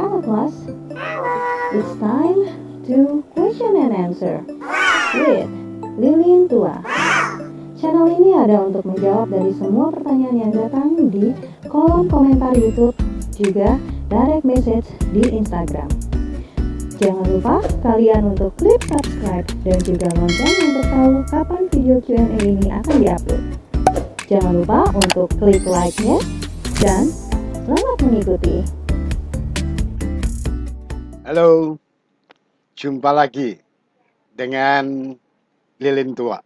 Halo kelas, it's time to question and answer with Lilin Tua. Channel ini ada untuk menjawab dari semua pertanyaan yang datang di kolom komentar YouTube, juga direct message di Instagram. Jangan lupa kalian untuk klik subscribe dan juga lonceng untuk tahu kapan video Q&A ini akan diupload. Jangan lupa untuk klik like-nya dan selamat mengikuti. Halo, jumpa lagi dengan Lilin Tua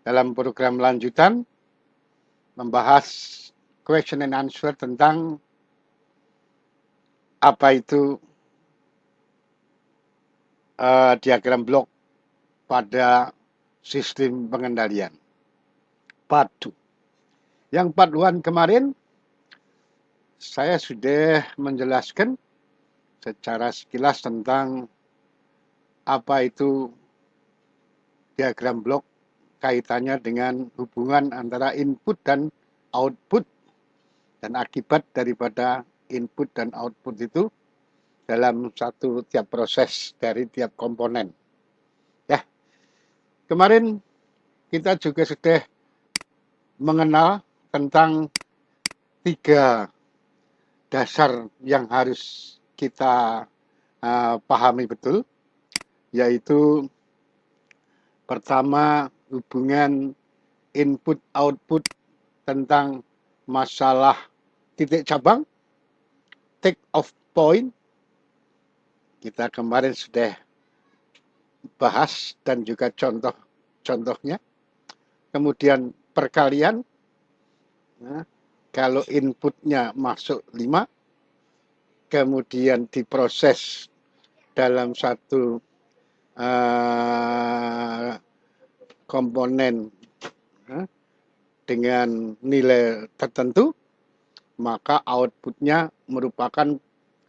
dalam program lanjutan membahas question and answer tentang apa itu diagram blok pada sistem pengendalian. Part 2. Yang part 1 kemarin saya sudah menjelaskan secara sekilas tentang apa itu diagram blok, kaitannya dengan hubungan antara input dan output dan akibat daripada input dan output itu dalam satu tiap proses dari tiap komponen. Ya, kemarin kita juga sudah mengenal tentang 3 dasar yang harus kita pahami betul, yaitu pertama hubungan input-output tentang masalah titik cabang, take off point. Kita kemarin sudah bahas dan juga contoh-contohnya. Kemudian perkalian, nah, kalau inputnya masuk 5, kemudian diproses dalam satu komponen dengan nilai tertentu, maka outputnya merupakan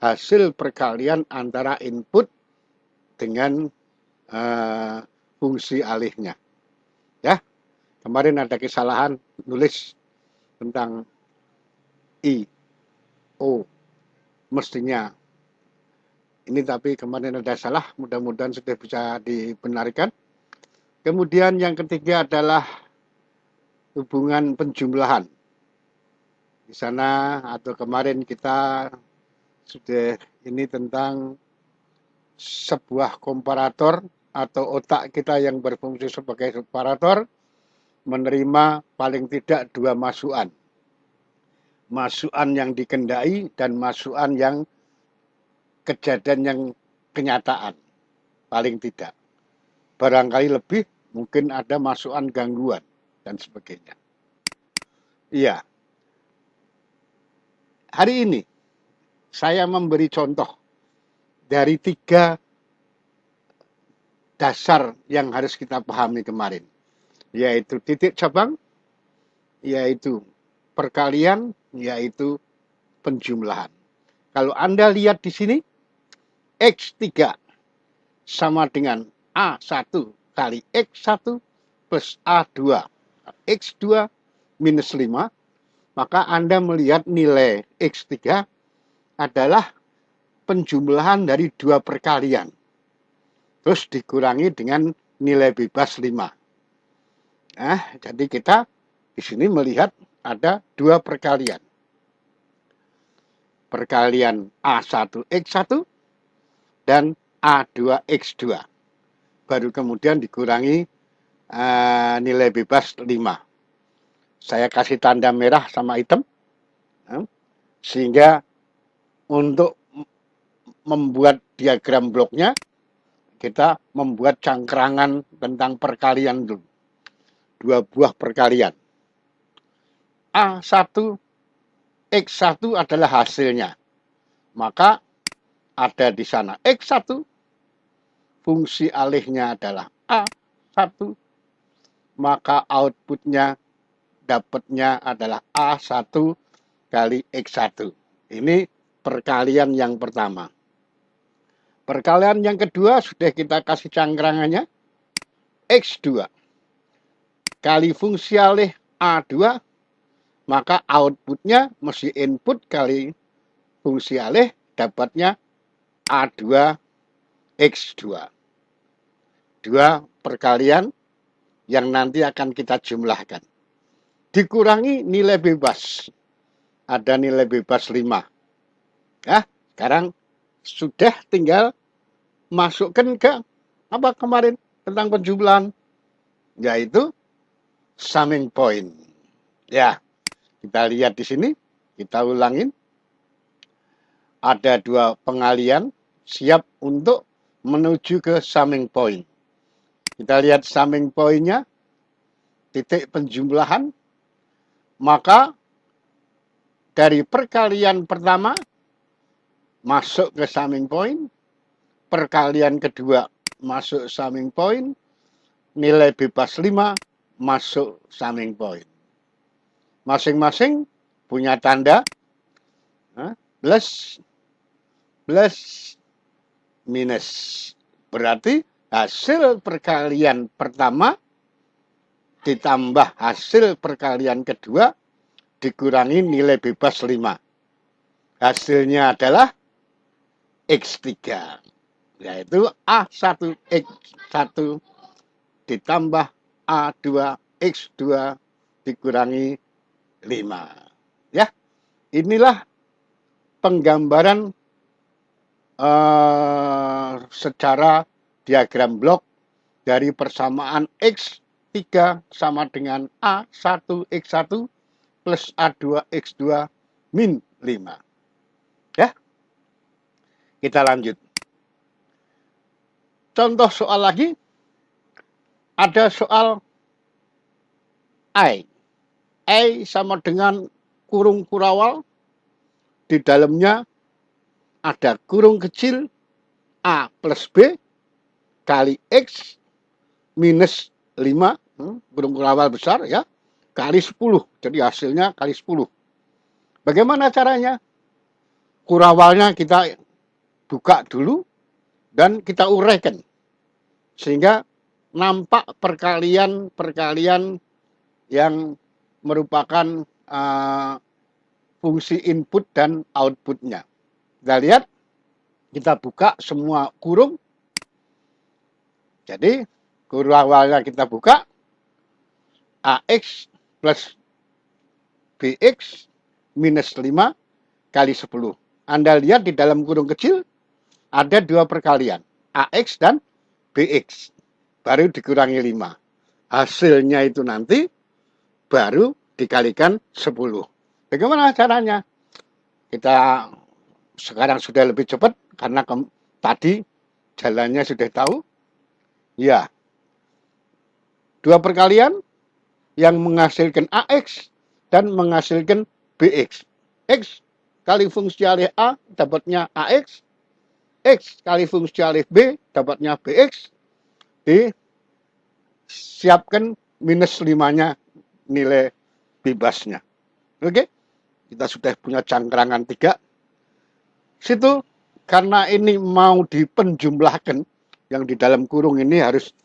hasil perkalian antara input dengan fungsi alihnya. Ya, kemarin ada kesalahan nulis tentang I, O, mestinya ini, tapi kemarin ada salah, mudah-mudahan sudah bisa dibenarkan. Kemudian yang ketiga adalah hubungan penjumlahan. Di sana atau kemarin kita sudah ini tentang sebuah komparator atau otak kita yang berfungsi sebagai komparator menerima paling tidak 2 masukan. Masukan yang dikendai dan masukan yang kejadian yang kenyataan, paling tidak. Barangkali lebih, mungkin ada masukan gangguan dan sebagainya. Iya. Hari ini saya memberi contoh dari 3 dasar yang harus kita pahami kemarin, yaitu titik cabang, yaitu perkalian, yaitu penjumlahan. Kalau Anda lihat di sini, X3 sama dengan A1 kali X1 plus A2 X2 minus 5, maka Anda melihat nilai X3 adalah penjumlahan dari 2 perkalian, terus dikurangi dengan nilai bebas 5. Nah, jadi kita di sini melihat ada 2 perkalian. Perkalian A1X1 dan A2X2. Baru kemudian dikurangi nilai bebas 5. Saya kasih tanda merah sama hitam, sehingga untuk membuat diagram bloknya kita membuat cangkrangan tentang perkalian dulu. 2 buah perkalian. A1 X1 adalah hasilnya. Maka ada di sana X1, fungsi alihnya adalah A1, maka outputnya dapatnya adalah A1 kali X1. Ini perkalian yang pertama. Perkalian yang kedua sudah kita kasih cangkrangannya. X2 kali fungsi alih A2, maka outputnya mesti input kali fungsi alih dapatnya A2 X2. Dua perkalian yang nanti akan kita jumlahkan. Dikurangi nilai bebas. Ada nilai bebas 5. Ya, sekarang sudah tinggal masukkan ke apa kemarin tentang penjumlahan, yaitu summing point. Ya, kita lihat di sini, kita ulangin. Ada dua pengalian siap untuk menuju ke summing point. Kita lihat summing point-nya, titik penjumlahan, maka dari perkalian pertama masuk ke summing point, perkalian kedua masuk summing point, nilai bebas 5 masuk summing point. Masing-masing punya tanda plus, plus, minus. Berarti hasil perkalian pertama ditambah hasil perkalian kedua dikurangi nilai bebas 5. Hasilnya adalah X3, yaitu A1 X1 ditambah A2 X2 dikurangi 5. Ya, inilah penggambaran secara diagram blok dari persamaan X3 sama dengan A1 X1 plus A2 X2 min 5. Ya, kita lanjut. Contoh soal lagi, ada soal I. I sama dengan kurung kurawal, di dalamnya ada kurung kecil A plus B kali X minus 5, kurung kurawal besar ya, kali 10. Jadi hasilnya kali 10. Bagaimana caranya? Kurawalnya kita buka dulu dan kita uraikan, sehingga nampak perkalian-perkalian yang merupakan fungsi input dan outputnya. Kita lihat, kita buka semua kurung. Jadi kurung awalnya kita buka, AX plus BX minus 5 kali 10. Anda lihat di dalam kurung kecil ada dua perkalian, AX dan BX. Baru dikurangi 5. Hasilnya itu nanti baru dikalikan 10. Bagaimana caranya? Kita sekarang sudah lebih cepat karena tadi jalannya sudah tahu. Ya, dua perkalian yang menghasilkan AX dan menghasilkan BX. X kali fungsi alih A dapatnya AX, X kali fungsi alih B dapatnya BX, disiapkan minus 5-nya nilai bebasnya. Oke, kita sudah punya cangkrangan 3. Situ karena ini mau dipenjumlahkan, yang di dalam kurung ini harus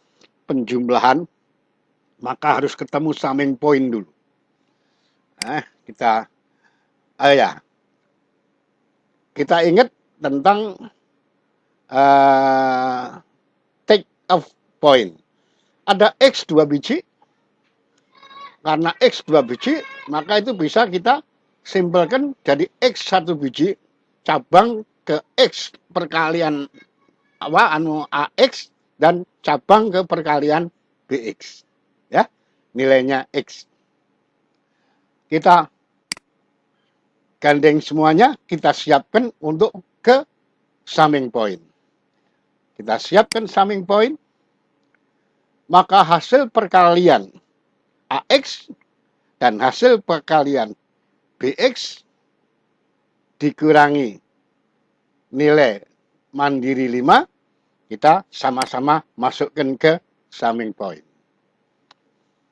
penjumlahan, maka harus ketemu summing point dulu. Kita ingat tentang take off point. Ada X 2 biji, karena X 2 biji, maka itu bisa kita simpelkan jadi X 1 biji cabang ke X perkalian AX dan cabang ke perkalian BX. Ya, nilainya X. Kita gandeng semuanya, kita siapkan untuk ke summing point. Kita siapkan summing point, maka hasil perkalian AX dan hasil perkalian BX dikurangi nilai mandiri 5, kita sama-sama masukkan ke summing point.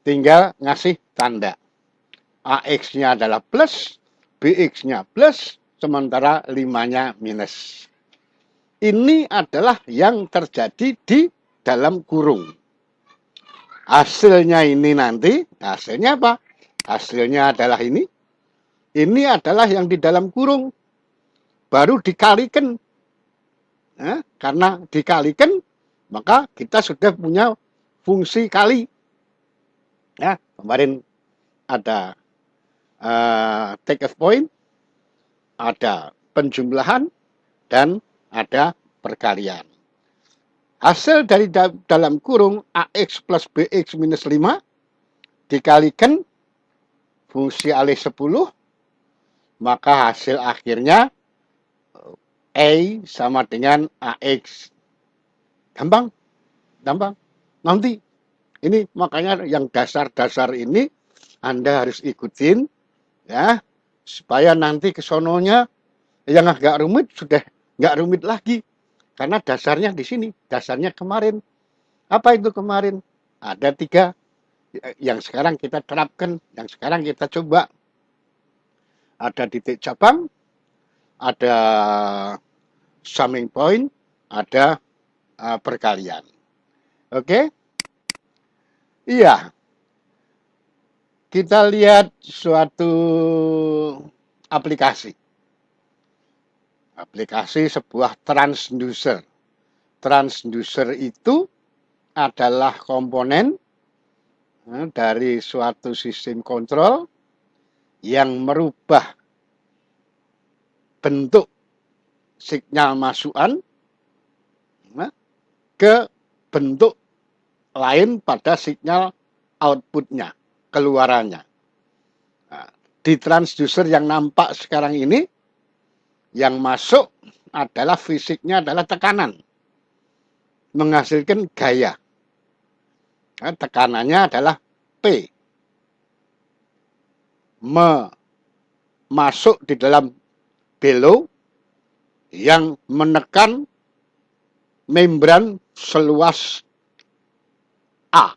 Tinggal ngasih tanda. AX-nya adalah plus, BX-nya plus, sementara 5-nya minus. Ini adalah yang terjadi di dalam kurung. Hasilnya ini nanti, hasilnya apa? Hasilnya adalah ini. Ini adalah yang di dalam kurung. baru dikalikan. Nah, karena dikalikan, maka kita sudah punya fungsi kali. Ya, kemarin ada take off point, ada penjumlahan, dan ada perkalian. Hasil dari dalam kurung AX plus BX minus 5 dikalikan fungsi alih 10, maka hasil akhirnya A sama dengan AX. Gampang, gampang. Nanti, ini makanya yang dasar-dasar ini Anda harus ikutin, ya, supaya nanti kesononya yang agak rumit sudah nggak rumit lagi. Karena dasarnya di sini, dasarnya kemarin. Apa itu kemarin? Ada 3 yang sekarang kita terapkan, yang sekarang kita coba. Ada titik cabang, ada summing point, ada perkalian. Oke? Iya. Kita lihat suatu aplikasi. Aplikasi sebuah transducer. Transducer itu adalah komponen dari suatu sistem kontrol yang merubah bentuk sinyal masukan ke bentuk lain pada sinyal outputnya, keluarannya. Nah, di transducer yang nampak sekarang ini, yang masuk adalah fisiknya adalah tekanan, menghasilkan gaya. Nah, tekanannya adalah P. Masuk di dalam bellow yang menekan membran seluas A.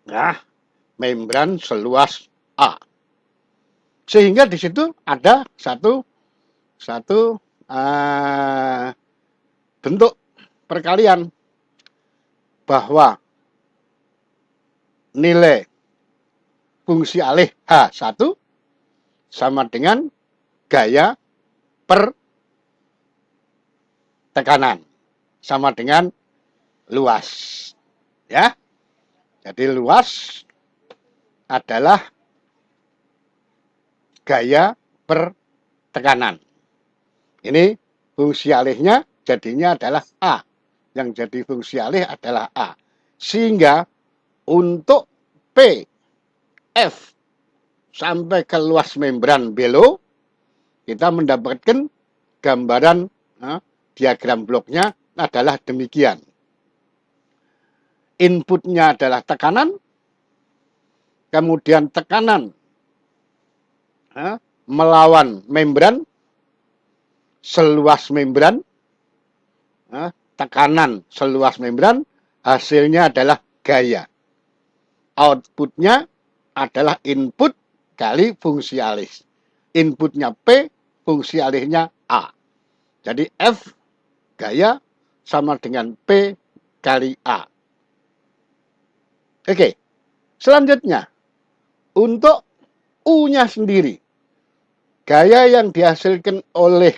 Nah, membran seluas A. Sehingga di situ ada satu bentuk perkalian bahwa nilai fungsi alih H1 sama dengan gaya per tekanan sama dengan luas. Ya. Jadi luas adalah gaya per tekanan. Ini fungsi alihnya jadinya adalah A. Yang jadi fungsi alih adalah A. Sehingga untuk P, F, sampai ke luas membran bellow, kita mendapatkan gambaran diagram bloknya adalah demikian. Inputnya adalah tekanan, kemudian tekanan melawan membran, seluas membran, tekanan seluas membran, hasilnya adalah gaya. Outputnya adalah input kali fungsi alih. Inputnya P, fungsi alihnya A. Jadi F gaya sama dengan P kali A. Oke, selanjutnya untuk U-nya sendiri, gaya yang dihasilkan oleh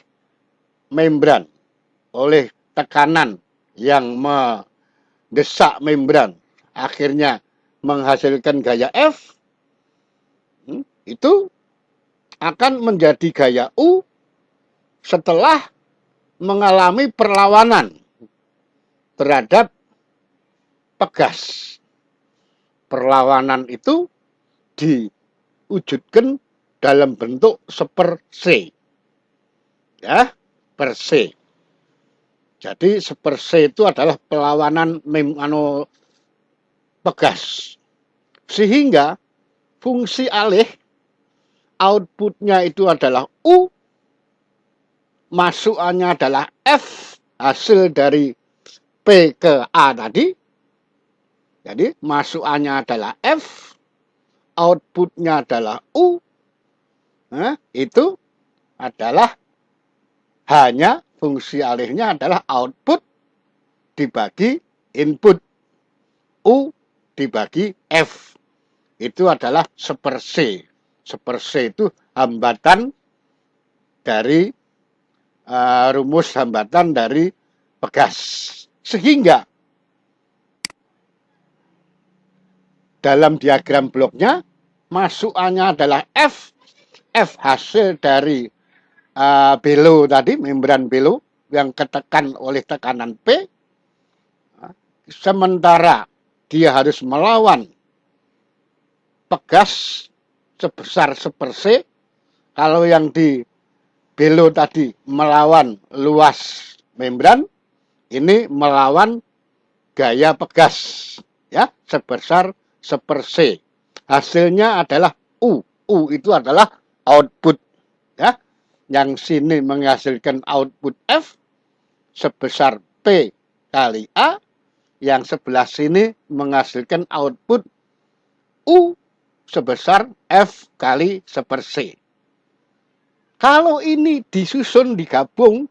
membran, oleh tekanan yang mendesak membran, akhirnya menghasilkan gaya F, itu akan menjadi gaya U setelah mengalami perlawanan terhadap pegas. Perlawanan itu diwujudkan dalam bentuk seper-C. Ya, per C. Jadi seper-C itu adalah perlawanan pegas. Sehingga fungsi alih outputnya itu adalah U, masukannya adalah F, hasil dari P ke A tadi. Jadi masukannya adalah F, outputnya adalah U. Itu adalah hanya fungsi alihnya adalah output dibagi input. U dibagi F. Itu adalah seper C. Seper C itu hambatan dari rumus hambatan dari pegas. Sehingga dalam diagram bloknya masukannya adalah F. F hasil dari belo tadi, membran belo yang ketekan oleh tekanan P. Sementara dia harus melawan pegas sebesar 1/C. Kalau yang di belo tadi melawan luas membran, ini melawan gaya pegas, ya, sebesar 1/C. Hasilnya adalah U. U itu adalah output, ya. Yang sini menghasilkan output F sebesar P kali A. Yang sebelah sini menghasilkan output U sebesar F kali 1/C. Kalau ini disusun, digabung,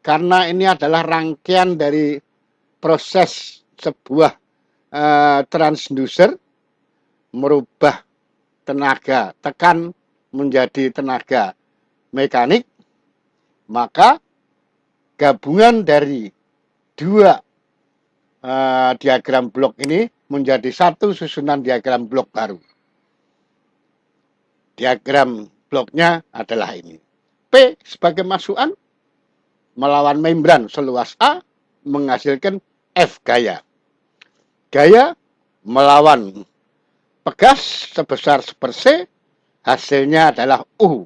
karena ini adalah rangkaian dari proses sebuah transducer, merubah tenaga tekan menjadi tenaga mekanik, maka gabungan dari dua diagram blok ini menjadi satu susunan diagram blok baru. Diagram bloknya adalah ini. P sebagai masukan melawan membran seluas A menghasilkan F gaya. Gaya melawan pegas sebesar 1/C, hasilnya adalah U.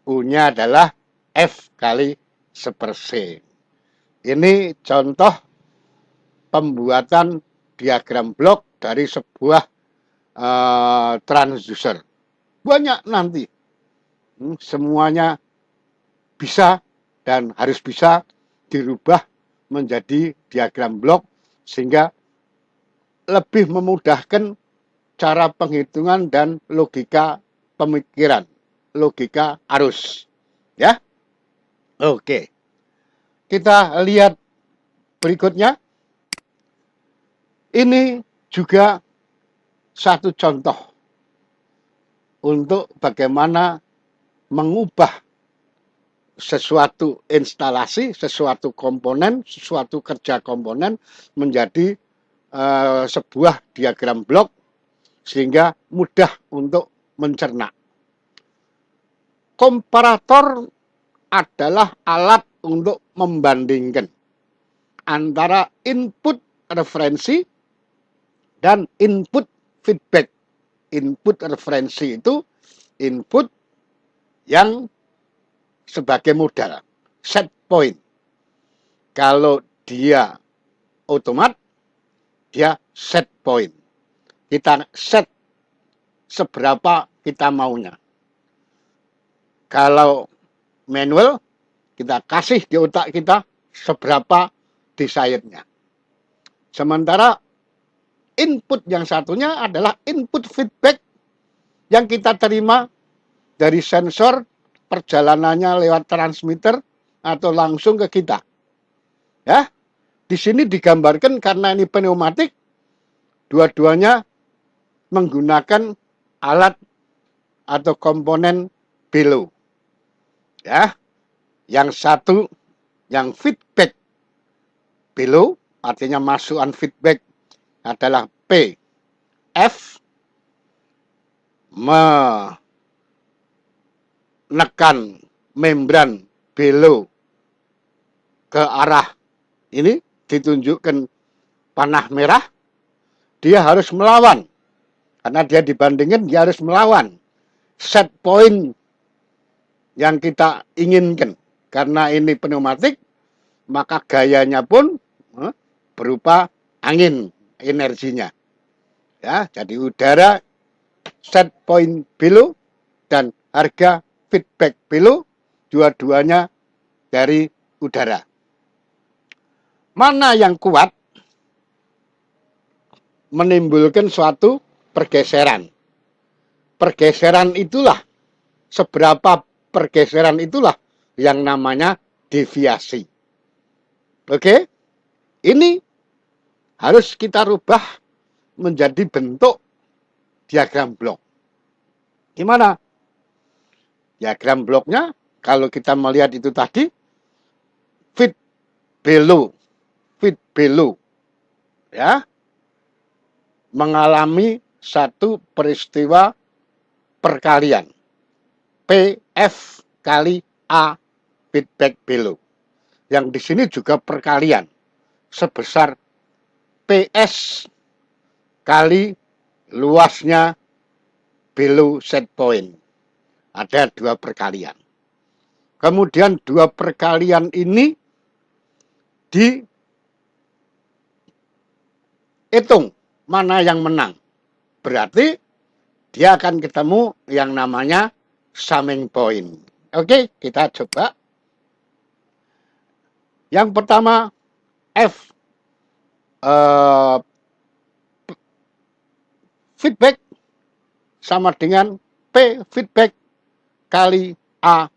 U-nya adalah F kali 1/C. Ini contoh pembuatan diagram blok dari sebuah transducer. Banyak nanti. Semuanya bisa dan harus bisa dirubah menjadi diagram blok sehingga lebih memudahkan cara penghitungan dan logika pemikiran, logika arus. Ya. Oke. Kita lihat berikutnya. Ini juga satu contoh untuk bagaimana mengubah sesuatu instalasi, sesuatu komponen, sesuatu kerja komponen menjadi sebuah diagram blok sehingga mudah untuk mencerna. Komparator adalah alat untuk membandingkan antara input referensi dan input feedback. Input referensi itu input yang sebagai modal, set point. Kalau dia otomat, dia set point. Kita set seberapa kita maunya. Kalau manual, kita kasih di otak kita seberapa desirednya. Sementara input yang satunya adalah input feedback yang kita terima dari sensor, perjalanannya lewat transmitter atau langsung ke kita. Ya, di sini digambarkan karena ini pneumatik, dua-duanya menggunakan alat atau komponen belo. Ya, yang satu yang feedback belo, artinya masukan feedback adalah P. F menekan membran belo ke arah ini, ditunjukkan panah merah, dia harus melawan. Karena dia dibandingkan, dia harus melawan set point yang kita inginkan. Karena ini pneumatik, maka gayanya pun berupa angin energinya. Ya, jadi udara set point belo dan harga feedback belo dua-duanya dari udara. Mana yang kuat menimbulkan suatu pergeseran. Pergeseran itulah, seberapa pergeseran itulah yang namanya deviasi. Oke? Ini harus kita rubah menjadi bentuk diagram blok. Gimana? Diagram bloknya kalau kita melihat itu tadi, feed below, ya, mengalami satu peristiwa perkalian. PF kali A feedback below. Yang di sini juga perkalian sebesar PS kali luasnya below set point. Ada 2 perkalian. Kemudian 2 perkalian ini dihitung mana yang menang. Berarti dia akan ketemu yang namanya summing point. Oke, kita coba. Yang pertama, F feedback sama dengan P feedback kali A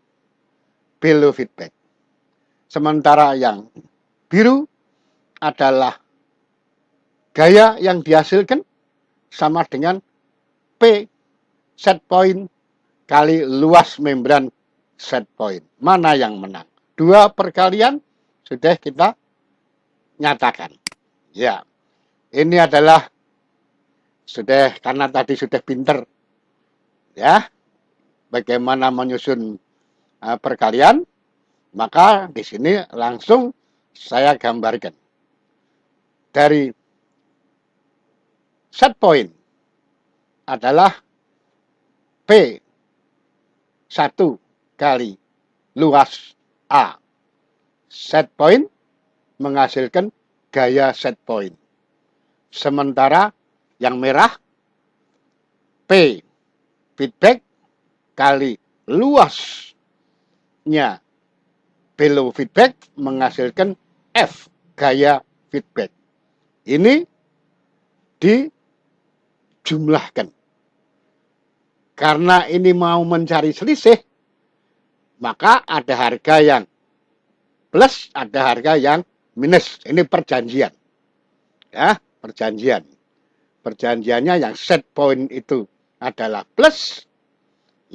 below feedback. Sementara yang biru adalah gaya yang dihasilkan sama dengan P set point kali luas membran set point. Mana yang menang? 2 perkalian sudah kita nyatakan. Ya, ini adalah sudah, karena tadi sudah pinter, ya, bagaimana menyusun perkalian, maka di sini langsung saya gambarkan. Dari set point adalah P 1 kali luas A. Set point menghasilkan gaya set point. Sementara yang merah P feedback kali luasnya below feedback menghasilkan F gaya feedback. Ini dijumlahkan. Karena ini mau mencari selisih, maka ada harga yang plus, ada harga yang minus. Ini perjanjian. Ya, perjanjian. Perjanjiannya yang set point itu adalah plus,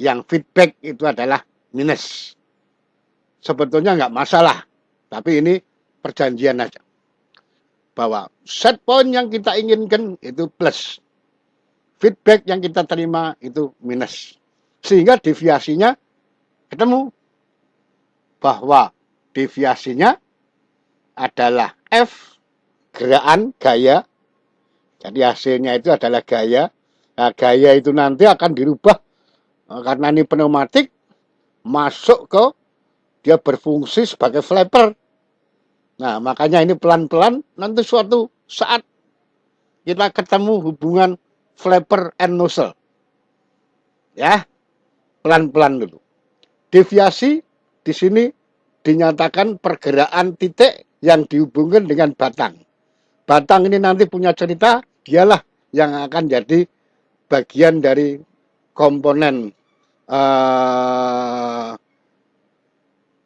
yang feedback itu adalah minus. Sebetulnya nggak masalah, tapi ini perjanjian aja. Bahwa set point yang kita inginkan itu plus, feedback yang kita terima itu minus. Sehingga deviasinya ketemu. Bahwa deviasinya adalah F gerakan gaya. Jadi hasilnya itu adalah gaya. Nah, gaya itu nanti akan dirubah karena ini pneumatik, masuk ke dia berfungsi sebagai flapper. Nah, makanya ini pelan-pelan nanti suatu saat kita ketemu hubungan flapper and nozzle. Ya, pelan-pelan dulu. Deviasi di sini dinyatakan pergerakan titik yang dihubungkan dengan batang. Batang ini nanti punya cerita, dialah yang akan jadi bagian dari komponen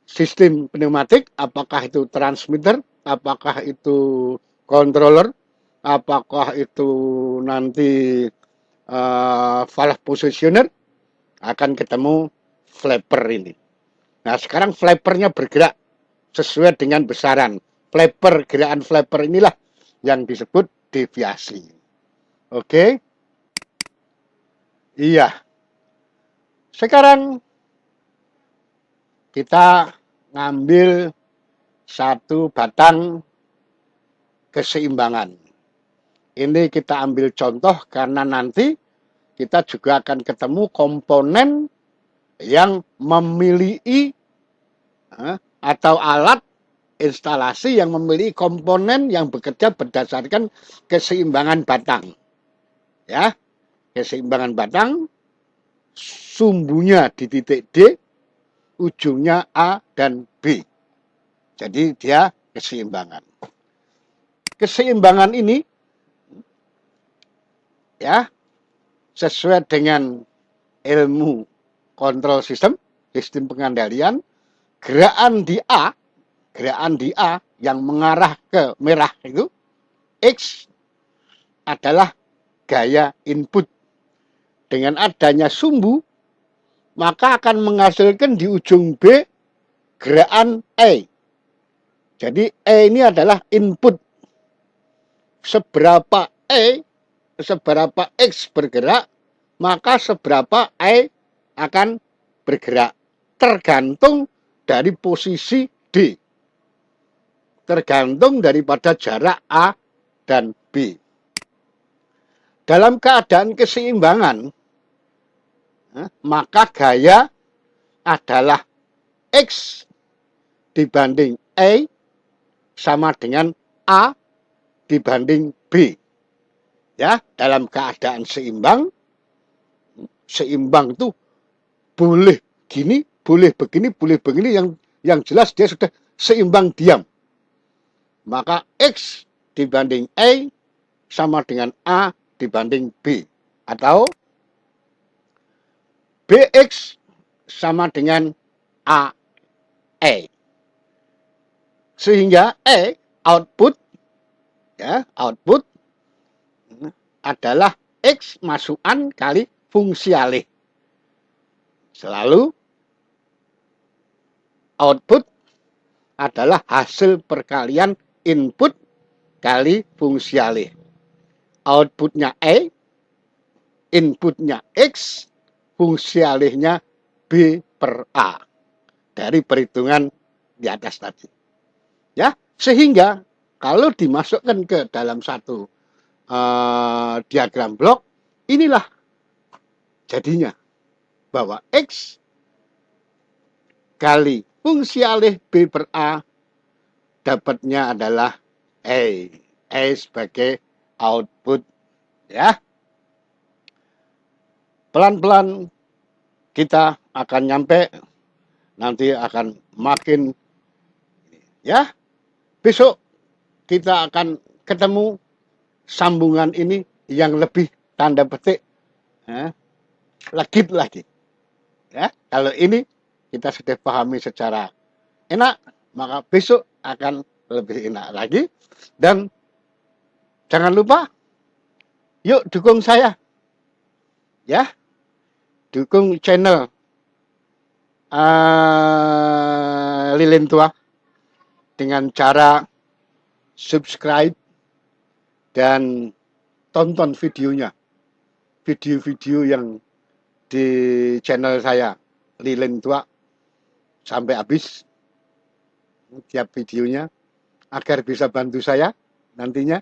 sistem pneumatik, apakah itu transmitter, apakah itu controller, apakah itu nanti valve positioner, akan ketemu flapper ini. Nah, sekarang flappernya bergerak sesuai dengan besaran. Flapper, gerakan flapper inilah yang disebut deviasi. Oke? Iya. Sekarang kita ngambil satu batang keseimbangan. Ini kita ambil contoh karena nanti kita juga akan ketemu komponen yang memiliki atau alat instalasi yang memiliki komponen yang bekerja berdasarkan keseimbangan batang. Ya, keseimbangan batang, sumbunya di titik D, ujungnya A dan B. Jadi dia keseimbangan. Keseimbangan ini ya sesuai dengan ilmu kontrol sistem pengendalian, gerakan di A yang mengarah ke merah itu X adalah gaya input. Dengan adanya sumbu maka akan menghasilkan di ujung B gerakan E. Jadi E ini adalah input. Seberapa X bergerak, maka seberapa Y akan bergerak. Tergantung dari posisi D. Tergantung daripada jarak A dan B. Dalam keadaan keseimbangan, maka gaya adalah X dibanding Y sama dengan A dibanding B. Ya, dalam keadaan seimbang itu boleh gini, boleh begini, yang jelas dia sudah seimbang diam. Maka X dibanding Y sama dengan A dibanding B. Atau BX sama dengan AE. Sehingga E output adalah X masukan kali fungsi alih. Selalu output adalah hasil perkalian input kali fungsi alih. Outputnya E, inputnya X, fungsi alihnya B per A. Dari perhitungan di atas tadi. Ya, sehingga kalau dimasukkan ke dalam satu diagram blok, inilah jadinya bahwa X kali fungsi alih B per A dapatnya adalah E. E sebagai output. Ya, pelan-pelan kita akan nyampe, nanti akan makin, ya, besok kita akan ketemu sambungan ini yang lebih tanda petik legit lagi. Ya, kalau ini kita sudah pahami secara enak, maka besok akan lebih enak lagi. Dan jangan lupa, yuk dukung saya, ya, dukung channel Lilin Tua dengan cara subscribe dan tonton videonya, video-video yang di channel saya Lilin Tua sampai habis tiap videonya, agar bisa bantu saya nantinya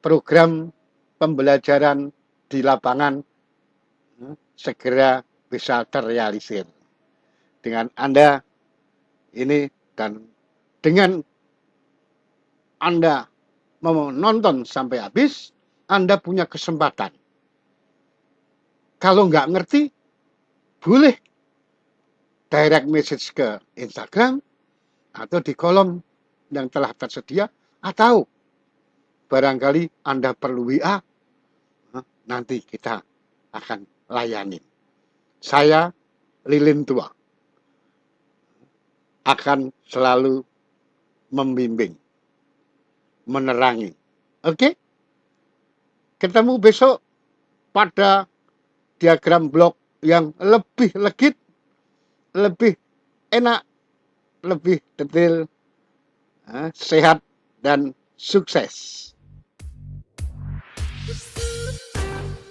program pembelajaran di lapangan segera bisa terrealisir. Dengan Anda ini, dan dengan Anda mau nonton sampai habis, Anda punya kesempatan. Kalau nggak ngerti, boleh direct message ke Instagram atau di kolom yang telah tersedia, atau barangkali Anda perlu WA, nanti kita akan layani. Saya Lilin Tua akan selalu membimbing, menerangi. Oke? Ketemu besok pada diagram blok yang lebih legit, lebih enak, lebih detail, sehat, dan sukses.